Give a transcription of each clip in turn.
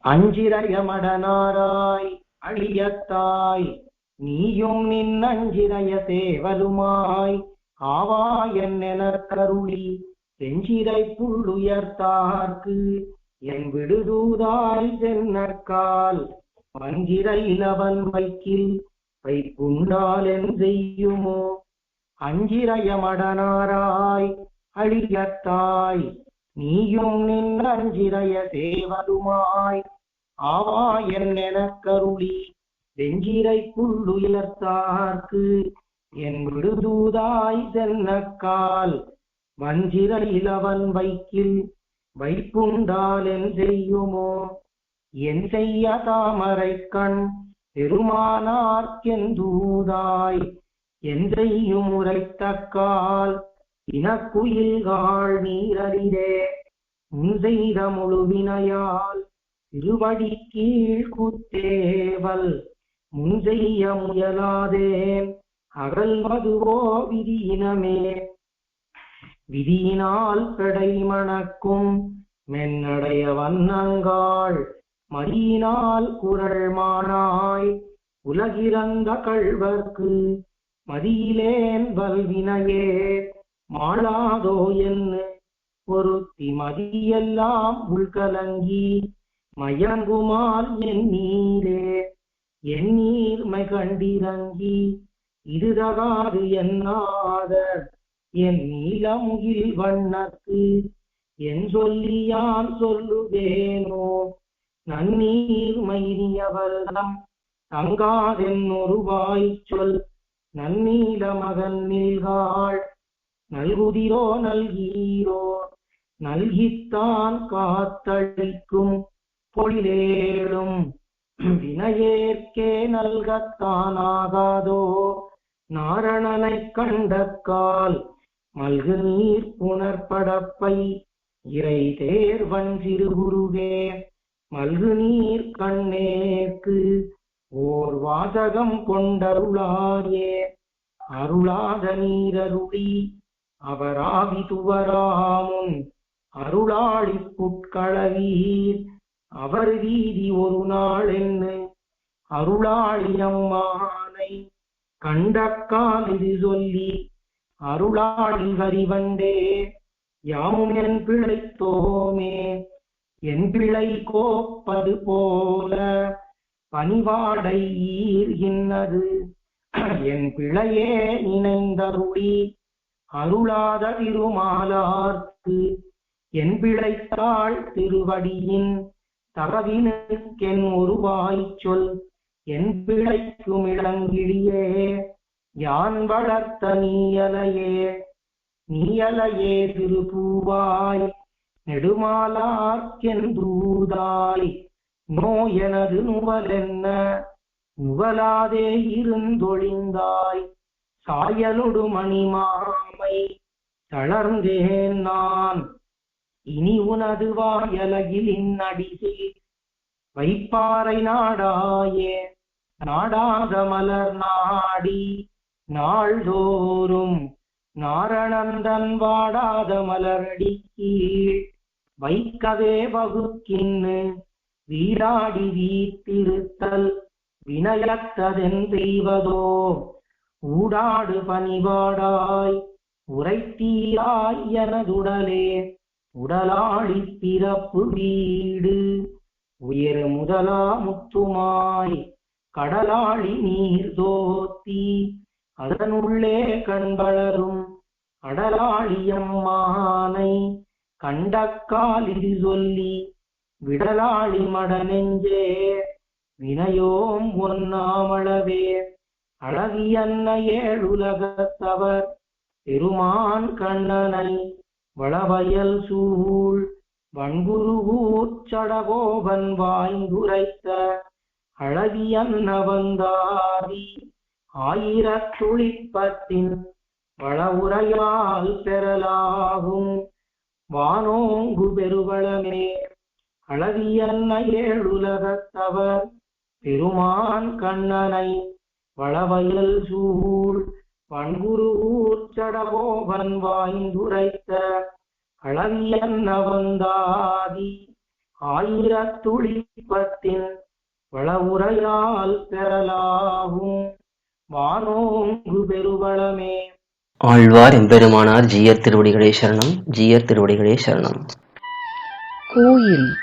அஞ்சிரயமடனாராய் அழியத்தாய் நீயும் நின் அஞ்சிரய சேவலுமாய் ஆவா என்னெனக் கருளி செஞ்சிரை புள்ளுயர்த்தார்க்கு என் விடுதூதாய் சென்னக்கால் வஞ்சிரை இலவன் வைக்கில் வைப்புண்டால் என் செய்யுமோ. அஞ்சிரயமடனாராய் அழியத்தாய் நீயும் நின் அஞ்சிரய சேவலுமாய் ஆவா என்னெனக் கருளி வெஞ்சிரை புள்ளுயர்த்தார்க்கு என் விடுதூதாய் சென்னக்கால் வஞ்சிரை இலவன் வைக்கில் வைப்புண்டால் என் செய்யுமோ. என் செய்ய தாமரை கண் பெருமானார்க்கெந்தூதாய் என் செய்யும் உரைத்தக்கால் இனக்குயில்காள் நீரறிதே முன் செய்த முழுவினையால் திருவடி கீழ் குத்தேவல் முன் செய்ய முயலாதேன் அகல் மதுவோ விதியினமே. விதியினால் பெடை மணக்கும் மென்னடைய வண்ணங்காள் மதியினால் குரல் மானாய் உலகிறந்த கள்வர்க்கு மதியிலேன் வல்வினையே மாளாதோ என்ன பொருத்தி மதியெல்லாம் உள்கலங்கி மயங்குமால் என் நீரே என் நீர்மை கண்டிறங்கி இதுதகாது என்னாத என் நீலமுகில் வண்ணக்கு என் சொல்லியான் சொல்லுவேனோ. நன்னீர்மையவர்தம் தங்காதென் ஒருவாய் சொல் நன்னீல மகன் நில்காள் நல்குதிரோ நல்கீரோ நல்கித்தான் காத்தழிக்கும் பொழிலேடும் வினையேற்கே நல்கத்தானாகாதோ. நாரணனை கண்டக்கால் மல்கு நீர் புனர்படப்பை இறை தேர்வன் சிறுகுருவே மல்கு நீர் கண்ணேற்கு ஓர் வாசகம் கொண்டருளாயே. அருளாத நீரருளி அவராவி துவராமுன் அருளாளி புட்களவீர் அவர் வீதி ஒரு நாள் என்ன அருளாளியம்மானை கண்டக்கால் இது சொல்லி அருளாளி வரிவண்டே யாமும் என் பிழைத்தோமே. என் பிழை கோப்பது போல பணிவாடை ஈர்கின்றது என் பிழையே நினைந்தருளி அருளாத திருமாலார்க்கு என் பிழைத்தாள் திருவடியின் தரவினுக்கென் ஒருவாய் சொல் என் பிழைக்கும் இளங்கிழியே யான் வளர்த்த நீயலையே திருப்பூவாய் நெடுமாலார்க்கென்றூதாய் நோயனது நுவலென்ன நுவலாதே இருந்தொழிந்தாய் சாயலொடு மணிமாமை தளர்ந்தேன் நான் இனி உனது வாயலகில் இன்னடிசே வைப்பாறை நாடாயே. நாடாத மலர் நாடி நாள்தோறும் நாரணந்தன் வாடாத மலரடி கீழ் வைக்கவே வகுக்கின்னு வீடாடி வீத்திருத்தல் வினயத்ததென் தெய்வதோ. ஊடாடு பணிவாடாய் உரைத்தீராய் எனதுடலே உடலாளி பிறப்பு வீடு உயர் முதலா முத்துமாய் கடலாளி நீர் தோத்தி அதனுள்ளே கண்வளரும் அடலாளியம்மானை கண்டக்கால் இது சொல்லி விடலாளி மடநெஞ்சே வினையோம் ஒன்னாமளவே. அழகியன்ன ஏழுலகத்தவர் பெருமான் கண்ணனை வளவயல் சூழ் வன்குருகூச்சடகோபன் வாய்ந்துரைத்த அழகியன்ன வந்தாதி ஆயிரத்துளிப்பத்தின் வளவுரையால் பெறலாகும் வானோங்கு பெருவளமே. அழகியன்ன ஏழுலகத்தவர் பெருமான் கண்ணனை வளவயல் சூழ் வன்குருகூச்சடகோபன் வாய்ந்துரைத்த அழகியன்ன வந்தாதி ஆயிரத்துளிப்பத்தின் வளவுரையால் பெறலாகும் வானோங்கு பெருவளமே. ஆழ்வார் எம்பெருமானார் ஜீயர் திருவடிகளே சரணம். ஜீயர் திருவடிகளே சரணம். கோயில்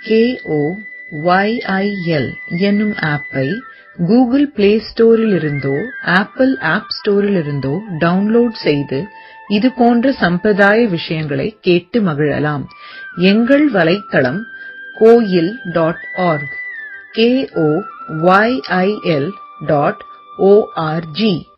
KOYIL என்னும் ஆப்பை கூகுள் பிளே ஸ்டோரிலிருந்தோ ஆப்பிள் ஆப் ஸ்டோரிலிருந்தோ டவுன்லோட் செய்து இது போன்ற சம்பிரதாய விஷயங்களை கேட்டு மகிழலாம். எங்கள் வலைத்தளம் koil.org KOYIL.org